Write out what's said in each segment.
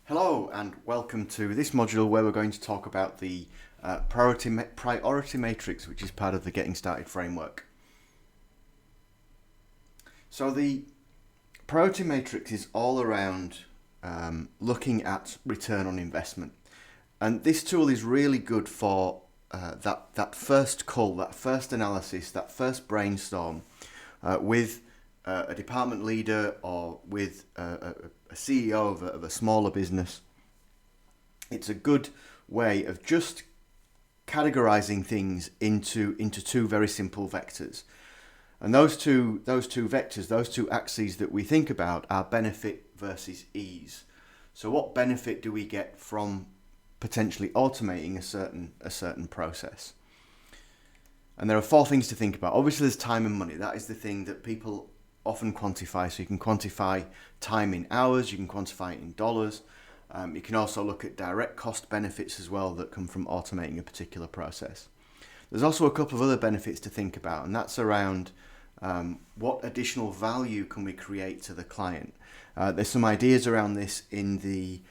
Hello and welcome to this module where we're going to talk about the priority matrix, which is part of the Getting Started framework. So the priority matrix is all around looking at return on investment, and this tool is really good for that first call, that first analysis, that first brainstorm with a department leader or with a CEO of a smaller business. It's a good way of just categorizing things into two very simple vectors. And those two vectors, those two axes that we think about are benefit versus ease. So what benefit do we get from potentially automating a certain process? And there are four things to think about. Obviously, there's time and money. That is the thing that people often quantify. So you can quantify time in hours, you can quantify it in dollars. You can also look at direct cost benefits as well that come from automating a particular process. There's also a couple of other benefits to think about, and that's around what additional value can we create to the client. There's some ideas around this in the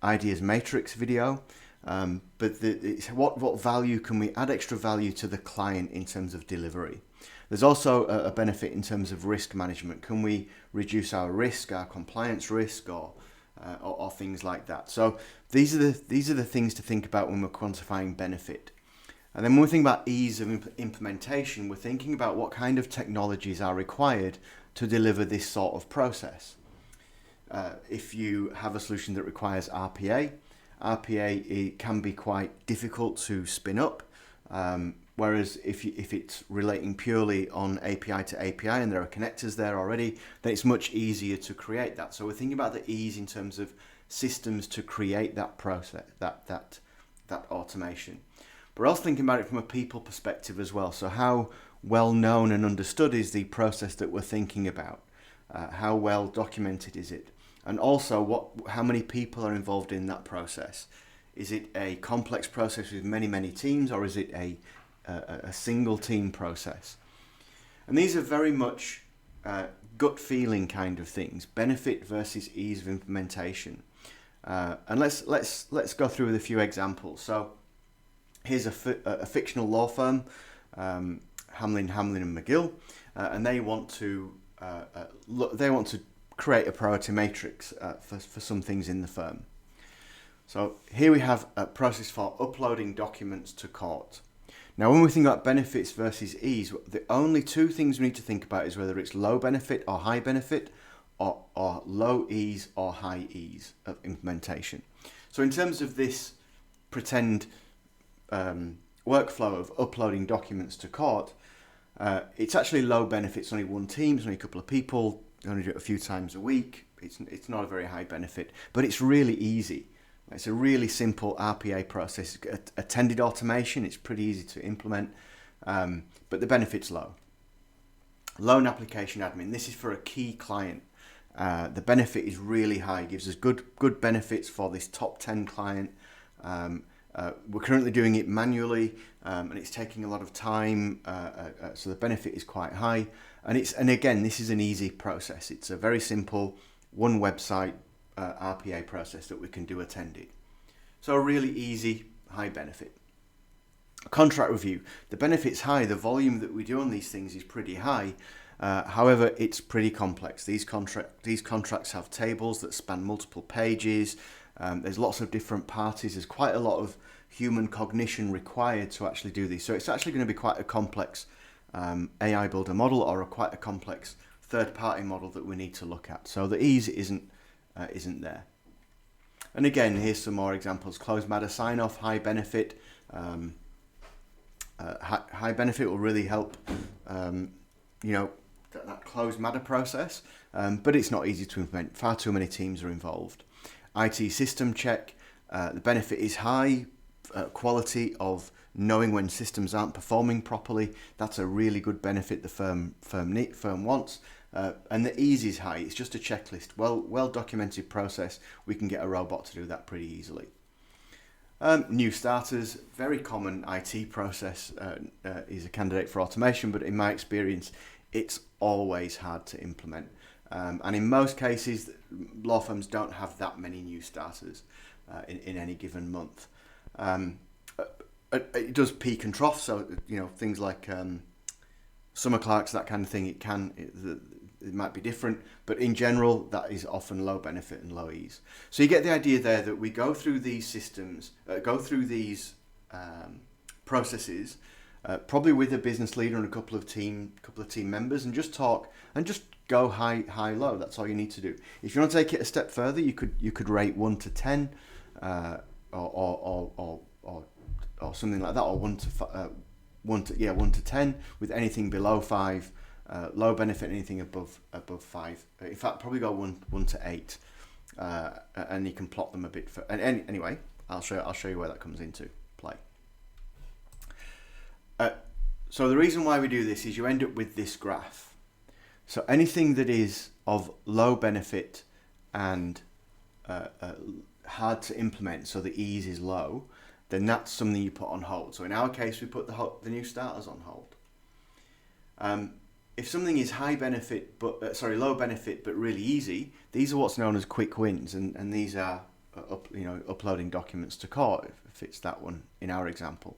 ideas matrix video. But it's what value can we add extra value to the client in terms of delivery? There's also a benefit in terms of risk management. Can we reduce our risk, our compliance risk, or things like that? So these are the things to think about when we're quantifying benefit. And then when we think about ease of implementation, we're thinking about what kind of technologies are required to deliver this sort of process. If you have a solution that requires RPA, it can be quite difficult to spin up, whereas if it's relating purely on API to API and there are connectors there already, then it's much easier to create that. So we're thinking about the ease in terms of systems to create that process, that automation. But we're also thinking about it from a people perspective as well. So how well known and understood is the process that we're thinking about? How well documented is it? And also, how many people are involved in that process? Is it a complex process with many teams, or is it a single team process? And these are very much gut feeling kind of things, benefit versus ease of implementation. And let's go through with a few examples. So here's a fictional law firm, Hamlin and McGill, and they want to create a priority matrix for some things in the firm. So here we have a process for uploading documents to court. Now, when we think about benefits versus ease, the only two things we need to think about is whether it's low benefit or high benefit, or low ease or high ease of implementation. So in terms of this pretend workflow of uploading documents to court, it's actually low benefit. It's only one team, it's only a couple of people. You only do it a few times a week. It's not a very high benefit, but it's really easy. It's a really simple RPA process. Attended automation, it's pretty easy to implement, but the benefit's low. Loan application admin, this is for a key client. The benefit is really high. It gives us good benefits for this top 10 client. We're currently doing it manually, and it's taking a lot of time, so the benefit is quite high. And again, this is an easy process. It's a very simple one website RPA process that we can do attended. So a really easy, high benefit. Contract review. The benefit's high. The volume that we do on these things is pretty high. However, it's pretty complex. These contracts have tables that span multiple pages. There's lots of different parties. There's quite a lot of human cognition required to actually do these. So it's actually going to be quite a complex AI builder model, or quite a complex third-party model that we need to look at. So the ease isn't there. And again, here's some more examples. Closed matter sign-off, high benefit. High benefit will really help, that closed matter process, but it's not easy to implement. Far too many teams are involved. IT system check. The benefit is high. Quality of knowing when systems aren't performing properly. That's a really good benefit the firm wants. And the ease is high. It's just a checklist. Well documented process. We can get a robot to do that pretty easily. New starters, very common IT process, is a candidate for automation, but in my experience, it's always hard to implement. And in most cases, law firms don't have that many new starters in any given month. It does peak and trough, so things like summer clerks, that kind of thing, it might be different, but in general that is often low benefit and low ease. So you get the idea there that we go through these systems, processes, probably with a business leader and a couple of team members, and just talk and just go high low. That's all you need to do. If you want to take it a step further, you could rate 1 to 10 or something like that, or 1 to 10, with anything below 5 low benefit, anything above 5. In fact, probably go 1 to 8, and you can plot them a bit. Anyway, I'll show you where that comes into play. So the reason why we do this is you end up with this graph. So anything that is of low benefit and hard to implement, so the ease is low, then that's something you put on hold. So in our case, we put the new starters on hold. If something is low benefit but really easy, these are what's known as quick wins, and these are uploading documents to court, if it's that one in our example.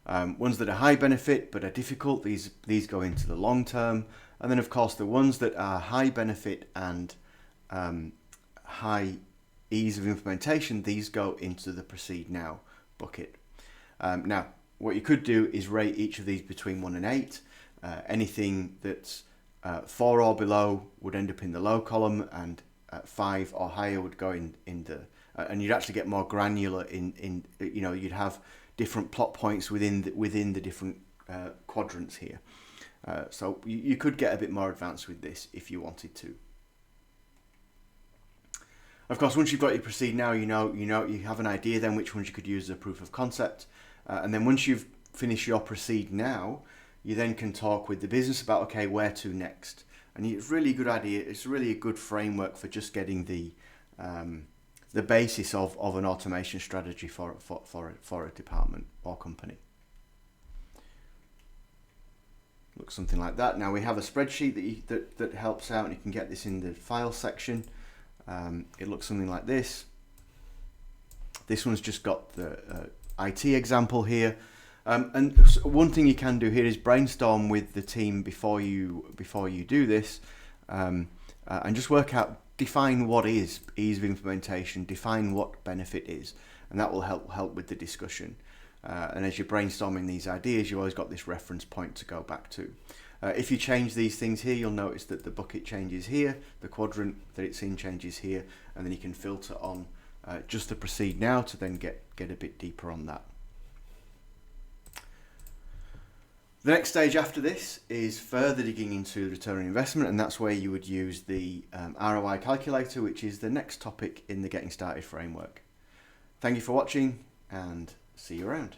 Ones that are high benefit but are difficult, these go into the long term, and then of course the ones that are high benefit and high ease of implementation, these go into the proceed now bucket. Now, what you could do is rate each of these between 1 and 8. Anything that's 4 or below would end up in the low column, and 5 or higher would go in the, and you'd actually get more granular in you'd have different plot points within the different quadrants here. So you could get a bit more advanced with this if you wanted to. Of course, once you've got your proceed now, you have an idea then which ones you could use as a proof of concept, and then once you've finished your proceed now, you then can talk with the business about, okay, where to next. And it's really a good idea. It's really a good framework for just getting the basis of an automation strategy for a department or company. Looks something like that. Now we have a spreadsheet that helps out, and you can get this in the file section. It looks something like this. This one's just got the IT example here. And one thing you can do here is brainstorm with the team before you do this, and just work out, define what is ease of implementation, define what benefit is, and that will help with the discussion. And as you're brainstorming these ideas, you've always got this reference point to go back to. If you change these things here, you'll notice that the bucket changes here, the quadrant that it's in changes here, and then you can filter on just the proceed now to then get a bit deeper on that. The next stage after this is further digging into return on investment, and that's where you would use the ROI calculator, which is the next topic in the Getting Started framework. Thank you for watching, and see you around.